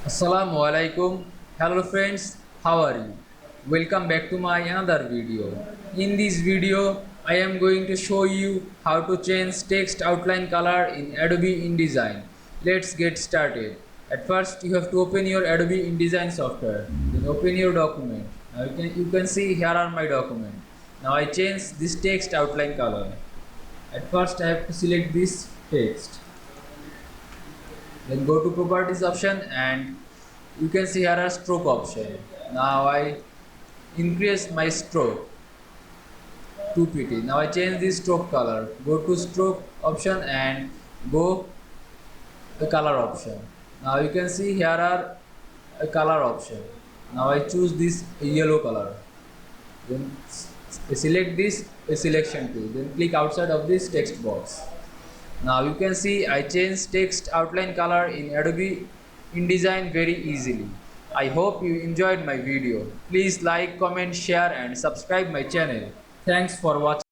Assalamu Walaikum. Hello friends, how are you? Welcome back to my another video. In this video, I am going to show you how to change text outline color in Adobe InDesign. Let's get started. At first, you have to open your Adobe InDesign software. Then open your document. Now you can see here are my document. Now I change this text outline color. At first, I have to select this text. Then go to properties option and you can see here a stroke option. Now I increase my stroke 2pt. Now I change the stroke color. Go to stroke option and go the color option. Now you can see here are a color option. Now I choose this yellow color. Then select this selection tool. Then click outside of this text box. Now you can see I change text outline color in Adobe InDesign very easily. I hope you enjoyed my video. Please like, comment, share and subscribe my channel. Thanks for watching.